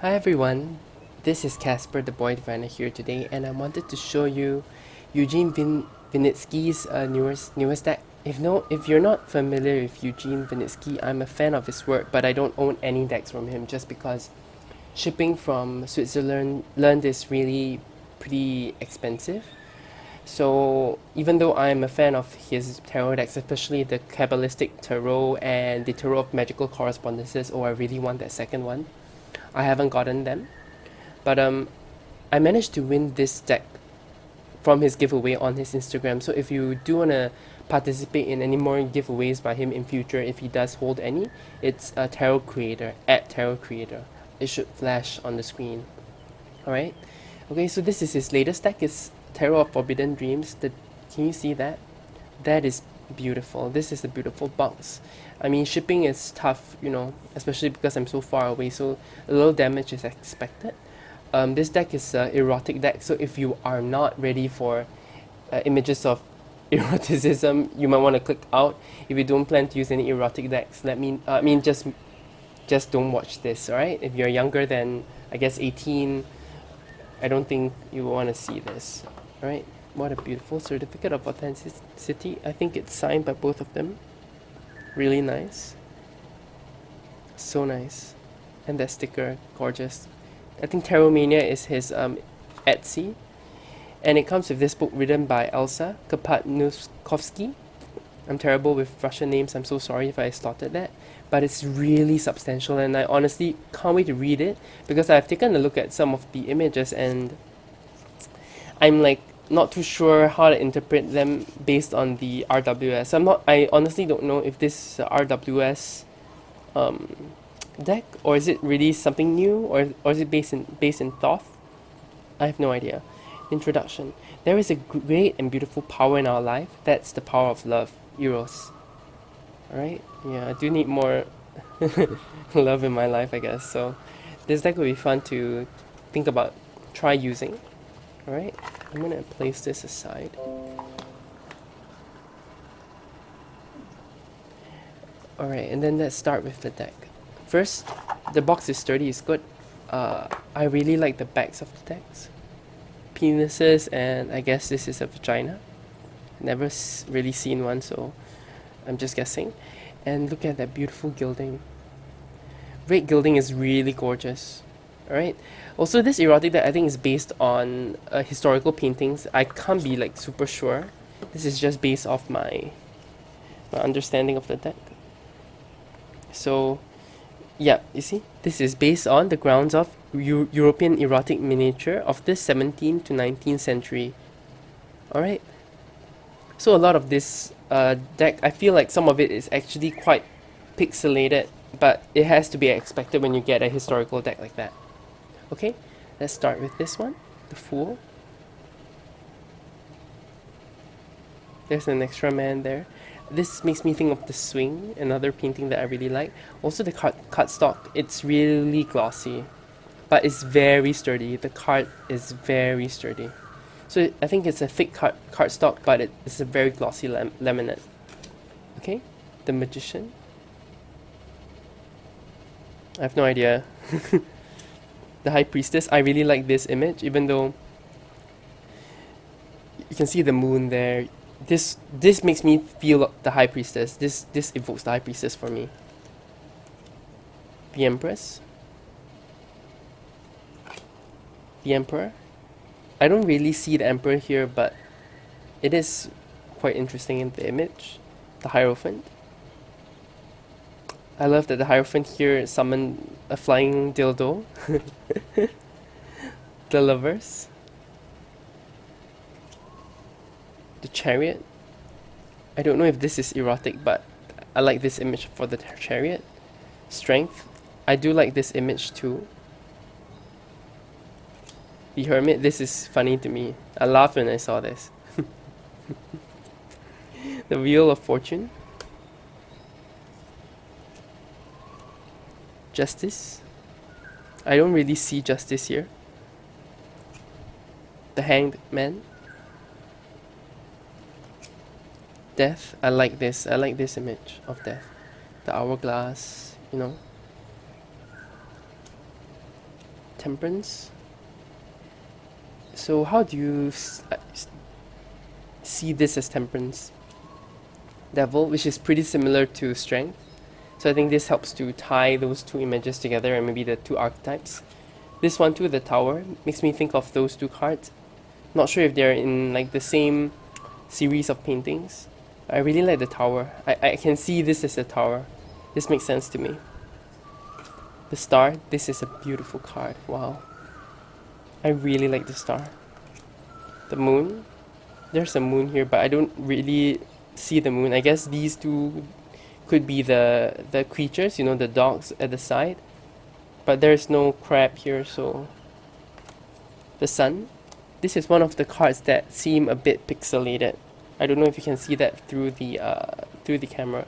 Hi everyone, this is Casper the Boy Diviner here today, and I wanted to show you Eugene Vinitsky's newest deck. If you're not familiar with Eugene Vinitsky, I'm a fan of his work, but I don't own any decks from him just because shipping from Switzerland is really pretty expensive. So even though I'm a fan of his tarot decks, especially the Kabbalistic Tarot and the Tarot of Magical Correspondences, I really want that second one. I haven't gotten them. But I managed to win this deck from his giveaway on his Instagram. So if you do wanna participate in any more giveaways by him in future, if he does hold any, it's a Tarot Creator at Tarot Creator. It should flash on the screen. Alright. Okay, so this is his latest deck. It's Tarot of Forbidden Dreams. Can you see that? That is beautiful. This is a beautiful box. I mean, shipping is tough, especially because I'm so far away, so a little damage is expected. This deck is an erotic deck, so if you are not ready for images of eroticism, you might want to click out. If you don't plan to use any erotic decks, just don't watch this, alright? If you're younger than, I guess, 18, I don't think you want to see this, alright? What a beautiful certificate of authenticity. I think it's signed by both of them. Really nice. So nice. And that sticker, gorgeous. I think Tarot Mania is his Etsy. And it comes with this book written by Elsa Kapatnuskovsky. I'm terrible with Russian names, I'm so sorry if I slaughtered that. But it's really substantial, and I honestly can't wait to read it because I've taken a look at some of the images and I'm like not too sure how to interpret them based on the RWS. I honestly don't know if this is a RWS deck, or is it really something new, or is it based in Thoth? I have no idea. Introduction. There is a great and beautiful power in our life. That's the power of love, Eros. Alright? Yeah, I do need more love in my life, I guess. So this deck would be fun to think about, try using. Alright, I'm gonna place this aside. Alright, and then let's start with the deck. First, the box is sturdy, it's good. I really like the backs of the decks. Penises, and I guess this is a vagina. Never really seen one, so I'm just guessing. And look at that beautiful gilding. Red gilding is really gorgeous. Alright. Also, this erotic deck I think is based on historical paintings. I can't be like super sure. This is just based off my understanding of the deck. So, yeah, you see, this is based on the grounds of European erotic miniature of the 17th to 19th century. Alright. So a lot of this deck, I feel like some of it is actually quite pixelated, but it has to be expected when you get a historical deck like that. Okay, let's start with this one, the Fool. There's an extra man there. This makes me think of The Swing, another painting that I really like. Also the cardstock, it's really glossy, but it's very sturdy. The card is very sturdy. So I think it's a thick cardstock, but it's a very glossy laminate. Okay, the Magician. I have no idea. The High Priestess, I really like this image, even though you can see the moon there. This makes me feel the High Priestess. This evokes the High Priestess for me. The Empress. The Emperor. I don't really see the Emperor here, but it is quite interesting in the image. The Hierophant. I love that the Hierophant here summoned a flying dildo. The Lovers. The Chariot. I don't know if this is erotic, but I like this image for the Chariot. Strength. I do like this image too. The Hermit. This is funny to me. I laughed when I saw this. The Wheel of Fortune. Justice. I don't really see justice here. The Hanged Man. Death. I like this. I like this image of death. The hourglass, Temperance. So how do you see this as Temperance? Devil, which is pretty similar to Strength. So I think this helps to tie those two images together and maybe the two archetypes. This one too, the Tower, makes me think of those two cards. Not sure if they're in like the same series of paintings. I really like the Tower. I can see this as a Tower. This makes sense to me. The Star, this is a beautiful card. Wow. I really like the Star. The Moon, there's a moon here, but I don't really see the moon. I guess these two could be the creatures, you know, the dogs at the side. But there's no crab here, so... The Sun. This is one of the cards that seem a bit pixelated. I don't know if you can see that through the camera.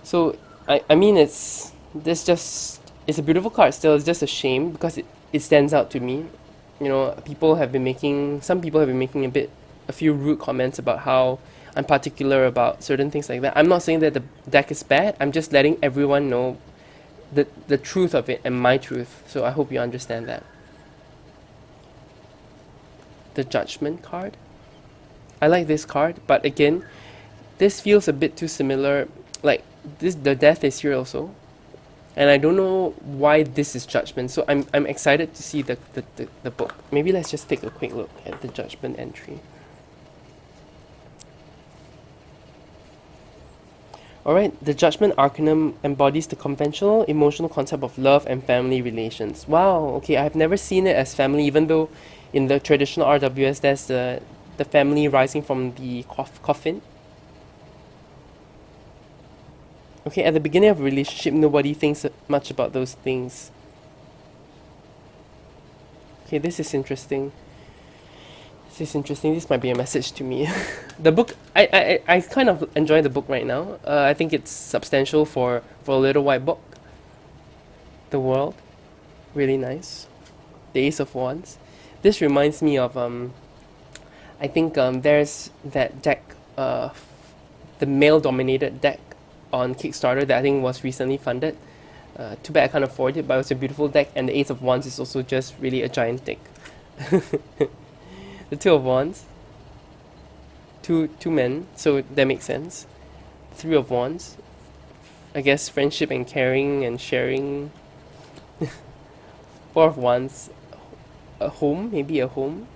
So I mean it's a beautiful card still. It's just a shame because it stands out to me. You know, some people have been making a few rude comments about how I'm particular about certain things like that. I'm not saying that the deck is bad. I'm just letting everyone know the truth of it and my truth. So I hope you understand that. The Judgment card. I like this card, but again, this feels a bit too similar. Like the death is here also, and I don't know why this is Judgment. So I'm excited to see the book. Maybe let's just take a quick look at the Judgment entry. Alright, the Judgment Arcanum embodies the conventional emotional concept of love and family relations. Wow, okay, I've never seen it as family, even though in the traditional RWS there's the family rising from the coffin. Okay, at the beginning of a relationship, nobody thinks much about those things. Okay, this is interesting. This might be a message to me. The book, I kind of enjoy the book right now. I think it's substantial for a little white book. The World, really nice. The Ace of Wands. This reminds me of I think there's that deck, the male-dominated deck on Kickstarter that I think was recently funded. Too bad I can't afford it, but it was a beautiful deck, and the Ace of Wands is also just really a giant deck. The Two of Wands, two men, so that makes sense. Three of Wands, I guess friendship and caring and sharing. Four of Wands, a home, maybe a home.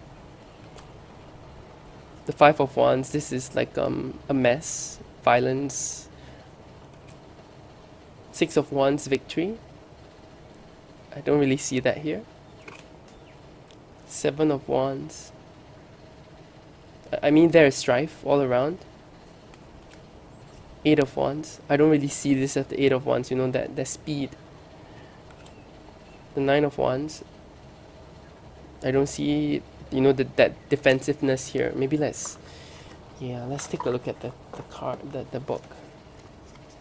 The Five of Wands, this is like a mess, violence. Six of Wands, victory. I don't really see that here. Seven of Wands. I mean, there is strife all around. Eight of Wands. I don't really see this as the Eight of Wands, you know, that speed. The Nine of Wands. I don't see, you know, that defensiveness here. Maybe let's take a look at the card, the book.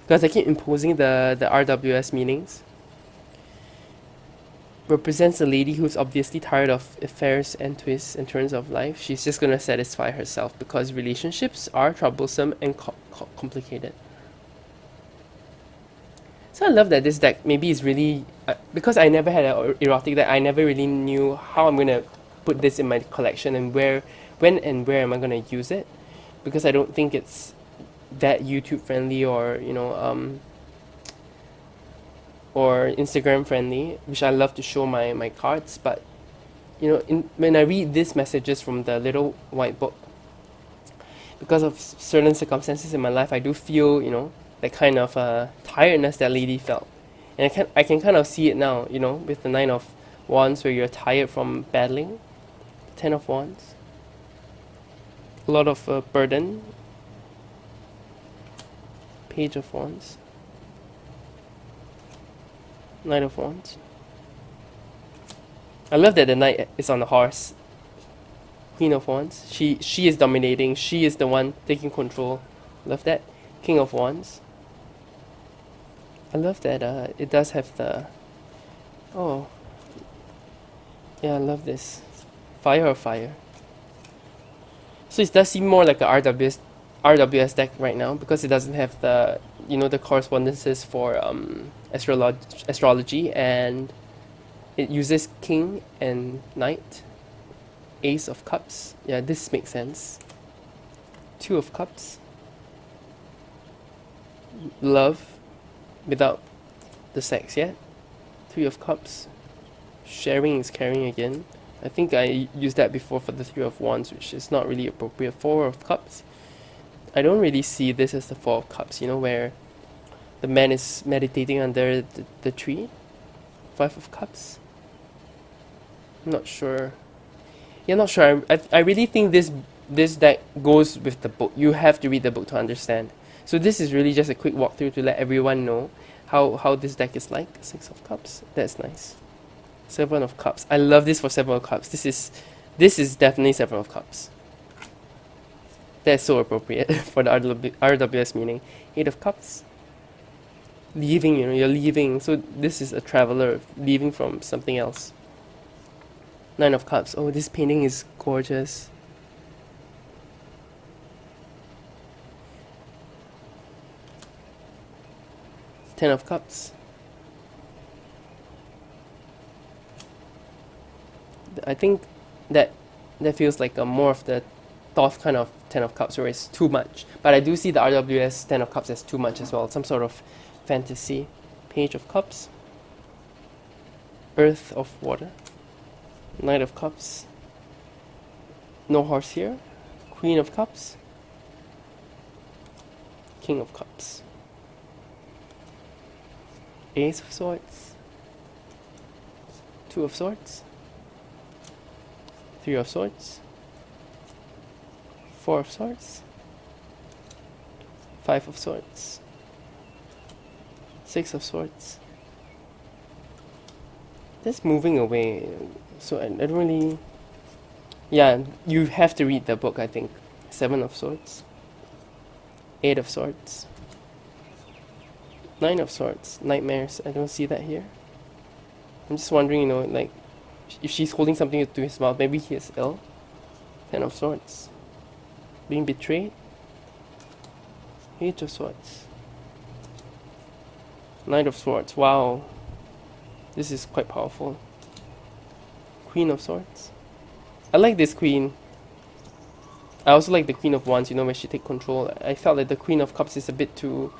Because I keep imposing the RWS meanings. Represents a lady who's obviously tired of affairs and twists and turns of life. She's just gonna satisfy herself because relationships are troublesome and complicated. So I love that this deck maybe is really because I never had an erotic deck. I never really knew how I'm gonna put this in my collection and when and where am I gonna use it, because I don't think it's that YouTube friendly or or Instagram friendly, which I love to show my cards. But when I read these messages from the little white book, because of certain circumstances in my life, I do feel that kind of tiredness that lady felt, and I can kind of see it now, with the Nine of Wands, where you're tired from battling. Ten of Wands, a lot of burden. Page of Wands. Knight of Wands. I love that the knight is on the horse. Queen of Wands. She is dominating. She is the one taking control. Love that. King of Wands. I love that it does have the... Oh. Yeah, I love this. Fire of Fire. So it does seem more like a RWS deck right now, because it doesn't have the the correspondences for astrology and It uses king and knight. Ace of cups. Yeah, this makes sense. Two of cups. Love without the sex yet. Three of cups. Sharing is caring again. I think I used that before for the three of wands, which is not really appropriate. Four of cups. I don't really see this as the four of cups, you know, where the man is meditating under the tree. Five of cups. I'm not sure. Yeah, not sure. I really think this deck goes with the book. You have to read the book to understand. So this is really just a quick walkthrough to let everyone know how this deck is like. Six of cups. That's nice. Seven of cups. I love this for seven of cups. This is definitely seven of cups. That's so appropriate for the RWS meaning. Eight of cups. Leaving, you know, you're leaving. So this is a traveler leaving from something else. Nine of cups. Oh, this painting is gorgeous. Ten of cups. I think that feels like a more of the Thoth kind of Ten of Cups, where it's too much. But I do see the RWS Ten of Cups as too much as well. Some sort of fantasy. Page of Cups. Earth of Water. Knight of Cups. No horse here. Queen of Cups. King of Cups. Ace of Swords. Two of Swords. Three of Swords. Four of Swords. Five of Swords. Six of Swords. That's moving away. So I don't really... Yeah, you have to read the book, I think. Seven of Swords. Eight of Swords. Nine of Swords. Nightmares. I don't see that here. I'm just wondering, you know, like, if she's holding something to his mouth, maybe he is ill. Ten of Swords. Being betrayed. Eight of Swords. Knight of Swords. Wow. This is quite powerful. Queen of Swords. I like this queen. I also like the Queen of Wands, you know, when she takes control. I felt that the Queen of Cups is a bit too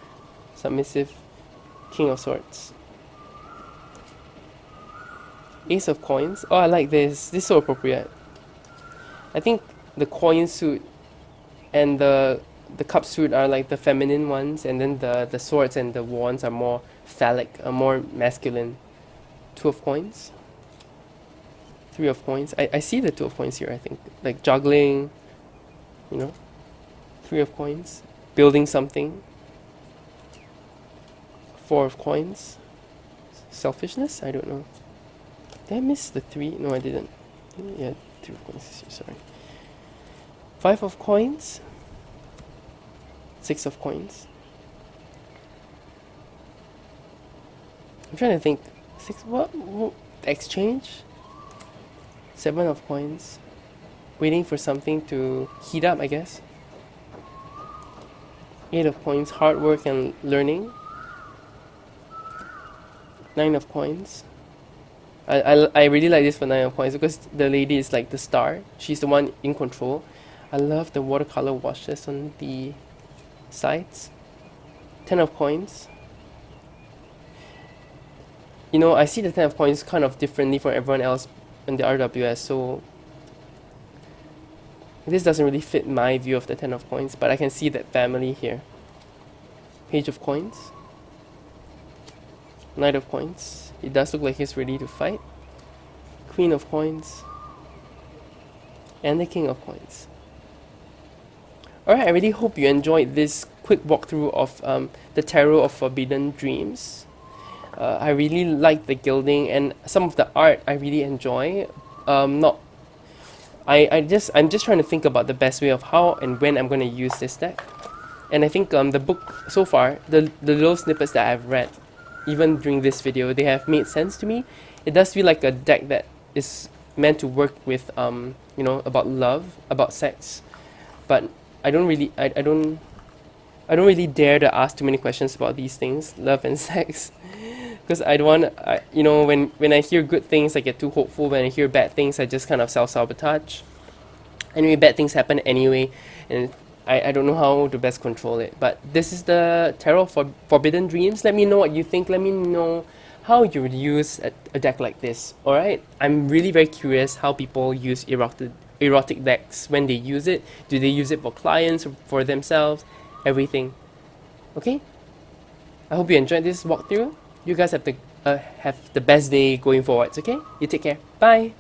submissive. King of Swords. Ace of Coins. Oh, I like this. This is so appropriate. I think the coin suit and the cup suit are like the feminine ones, and then the swords and the wands are more phallic, more masculine. Two of Coins. Three of Coins. I see the Two of Coins here, I think. Like juggling, you know. Three of Coins. Building something. Four of Coins. Selfishness? I don't know. Did I miss the three? No, I didn't. Yeah, Three of Coins is here, sorry. Five of Coins. Six of Coins. I'm trying to think. Six, what? Exchange? Seven of Coins. Waiting for something to heat up, I guess. Eight of Coins. Hard work and learning. Nine of Coins. I really like this for Nine of Coins because the lady is like the star. She's the one in control. I love the watercolor washes on the sides. Ten of Coins. You know, I see the Ten of Coins kind of differently from everyone else in the RWS, so this doesn't really fit my view of the Ten of Coins, but I can see that family here. Page of Coins. Knight of Coins. It does look like he's ready to fight. Queen of Coins. And the King of Coins. Alright, I really hope you enjoyed this quick walkthrough of the Tarot of Forbidden Dreams. I really like the gilding and some of the art I really enjoy. I'm just trying to think about the best way of how and when I'm going to use this deck. And I think the book so far, the little snippets that I've read, even during this video, they have made sense to me. It does feel like a deck that is meant to work with you know, about love, about sex. But I don't really dare to ask too many questions about these things, love and sex. Because I don't want, when I hear good things, I get too hopeful. When I hear bad things, I just kind of self sabotage. Anyway, bad things happen anyway, and I don't know how to best control it. But this is the Tarot for Forbidden Dreams. Let me know what you think. Let me know how you would use a deck like this. Alright? I'm really very curious how people use erotic decks when they use it. Do they use it for clients or for themselves? Everything. Okay? I hope you enjoyed this walkthrough. You guys have the best day going forwards, okay? You take care. Bye!